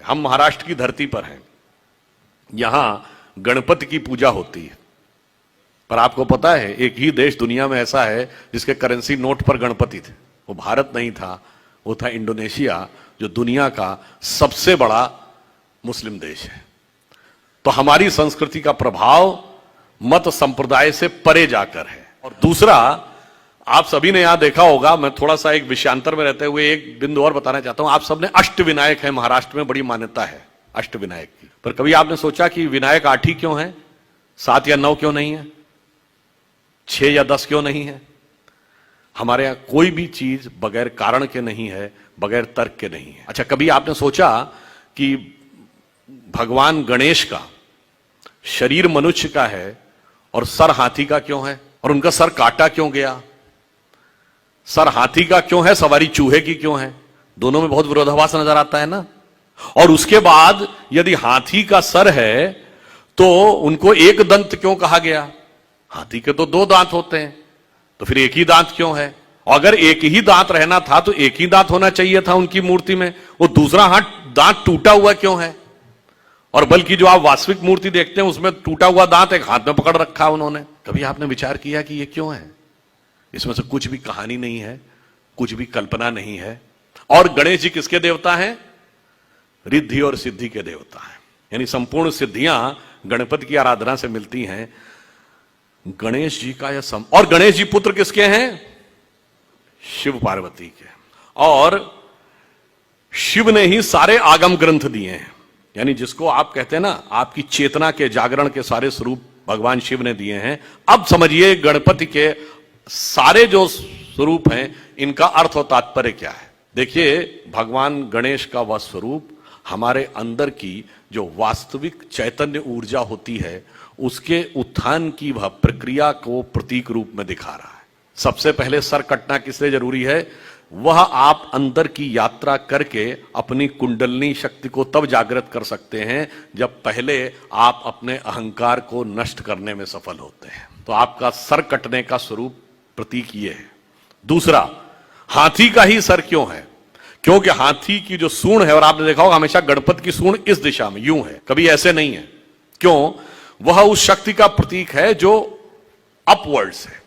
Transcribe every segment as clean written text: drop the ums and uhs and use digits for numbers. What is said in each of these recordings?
हम महाराष्ट्र की धरती पर हैं, यहां गणपति की पूजा होती है। पर आपको पता है एक ही देश दुनिया में ऐसा है जिसके करेंसी नोट पर गणपति थे। वो भारत नहीं था, वो था इंडोनेशिया, जो दुनिया का सबसे बड़ा मुस्लिम देश है। तो हमारी संस्कृति का प्रभाव मत संप्रदाय से परे जाकर है। और दूसरा, आप सभी ने यहां देखा होगा, मैं थोड़ा सा एक विषयांतर में रहते हुए एक बिंदु और बताना चाहता हूं। आप सबने अष्टविनायक है, महाराष्ट्र में बड़ी मान्यता है अष्टविनायक की। पर कभी आपने सोचा कि विनायक 8 ही क्यों है, 7 या 9 क्यों नहीं है, 6 या 10 क्यों नहीं है? हमारे यहां कोई भी चीज बगैर कारण के नहीं है, बगैर तर्क के नहीं है। अच्छा, कभी आपने सोचा कि भगवान गणेश का शरीर मनुष्य का है और सर हाथी का क्यों है? और उनका सर काटा क्यों गया? सर हाथी का क्यों है, सवारी चूहे की क्यों है? दोनों में बहुत विरोधाभास नजर आता है ना। और उसके बाद यदि हाथी का सर है तो उनको एक दंत क्यों कहा गया? हाथी के तो 2 दांत होते हैं, तो फिर एक ही दांत क्यों है? और अगर एक ही दांत रहना था तो एक ही दांत होना चाहिए था उनकी मूर्ति में, वो दूसरा दांत टूटा हुआ क्यों है? और बल्कि जो आप वास्तविक मूर्ति देखते हैं उसमें टूटा हुआ दांत एक हाथ में पकड़ रखा उन्होंने। कभी आपने विचार किया कि ये क्यों है? इसमें से कुछ भी कहानी नहीं है, कुछ भी कल्पना नहीं है। और गणेश जी किसके देवता हैं? रिद्धि और सिद्धि के देवता हैं। यानी संपूर्ण सिद्धियां गणपति की आराधना से मिलती हैं। गणेश जी का यह और गणेश जी पुत्र किसके हैं? शिव पार्वती के। और शिव ने ही सारे आगम ग्रंथ दिए हैं। यानी जिसको आप कहते हैं ना, आपकी चेतना के जागरण के सारे स्वरूप भगवान शिव ने दिए हैं। अब समझिए गणपति के सारे जो स्वरूप हैं, इनका अर्थ और तात्पर्य क्या है। देखिए, भगवान गणेश का वह स्वरूप हमारे अंदर की जो वास्तविक चैतन्य ऊर्जा होती है, उसके उत्थान की वह प्रक्रिया को प्रतीक रूप में दिखा रहा है। सबसे पहले सर कटना किसलिए जरूरी है? वह आप अंदर की यात्रा करके अपनी कुंडलनी शक्ति को तब जागृत कर सकते हैं जब पहले आप अपने अहंकार को नष्ट करने में सफल होते हैं। तो आपका सर कटने का स्वरूप प्रतीक ये है। दूसरा, हाथी का ही सर क्यों है? क्योंकि हाथी की जो सूंड है, और आपने देखा होगा हमेशा गणपति की सूंड इस दिशा में यूं है, कभी ऐसे नहीं है। क्यों? वह उस शक्ति का प्रतीक है जो अपवर्ड्स है।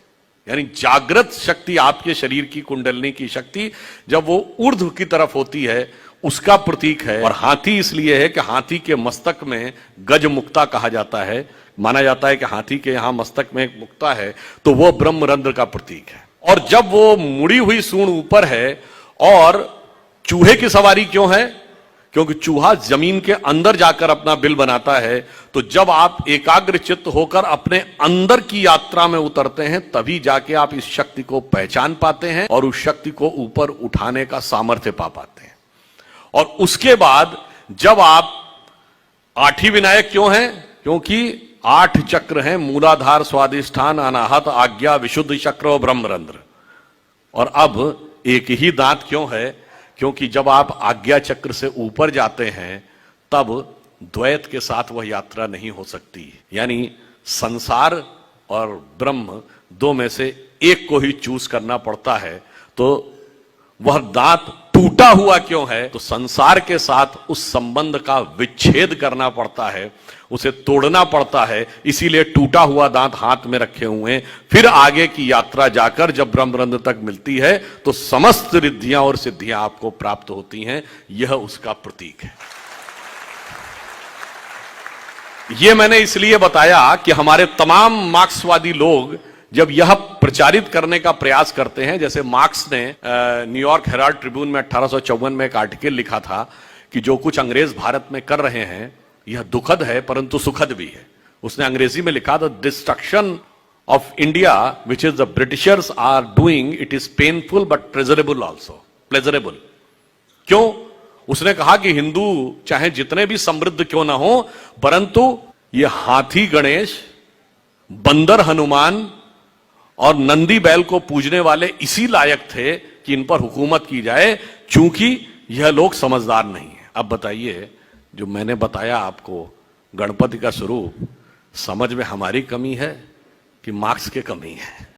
यानी जागृत शक्ति, आपके शरीर की कुंडलनी की शक्ति जब वो ऊर्ध्व की तरफ होती है, उसका प्रतीक है। और हाथी इसलिए है कि हाथी के मस्तक में गज मुक्ता कहा जाता है। माना जाता है कि हाथी के यहां मस्तक में एक मुक्ता है, तो वो ब्रह्मरंध्र का प्रतीक है। और जब वो मुड़ी हुई सूंड ऊपर है, और चूहे की सवारी क्यों है? क्योंकि चूहा जमीन के अंदर जाकर अपना बिल बनाता है। तो जब आप एकाग्र चित्त होकर अपने अंदर की यात्रा में उतरते हैं, तभी जाके आप इस शक्ति को पहचान पाते हैं और उस शक्ति को ऊपर उठाने का सामर्थ्य पा पाते हैं। और उसके बाद जब आप 8 विनायक क्यों हैं? क्योंकि 8 चक्र हैं, मूलाधार, स्वादिष्ठान, अनाहत, आज्ञा, विशुद्ध चक्र और ब्रह्मरंध्र। और अब एक ही दांत क्यों है? क्योंकि जब आप आज्ञा चक्र से ऊपर जाते हैं, तब द्वैत के साथ वह यात्रा नहीं हो सकती। यानी संसार और ब्रह्म, 2 में से एक को ही चूज करना पड़ता है। तो वह दांत टूटा हुआ क्यों है? तो संसार के साथ उस संबंध का विच्छेद करना पड़ता है, उसे तोड़ना पड़ता है। इसीलिए टूटा हुआ दांत हाथ में रखे हुए हैं। फिर आगे की यात्रा जाकर जब ब्रह्मरंध्र तक मिलती है, तो समस्त रिद्धियां और सिद्धियां आपको प्राप्त होती हैं। यह उसका प्रतीक है। यह मैंने इसलिए बताया कि हमारे तमाम मार्क्सवादी लोग जब यह प्रचारित करने का प्रयास करते हैं, जैसे मार्क्स ने न्यूयॉर्क हेराल्ड ट्रिब्यून में 1854 में एक आर्टिकल लिखा था कि जो कुछ अंग्रेज भारत में कर रहे हैं यह दुखद है परंतु सुखद भी है। उसने अंग्रेजी में लिखा, the destruction of India which is the Britishers are doing, it is painful but pleasurable also. Pleasurable क्यों? उसने कहा कि हिंदू चाहे जितने भी समृद्ध क्यों ना हो, परंतु ये हाथी गणेश, बंदर हनुमान और नंदी बैल को पूजने वाले इसी लायक थे कि इन पर हुकूमत की जाए, चूंकि यह लोग समझदार नहीं है। अब बताइए, जो मैंने बताया आपको गणपति का स्वरूप, समझ में हमारी कमी है कि मार्क्स की कमी है?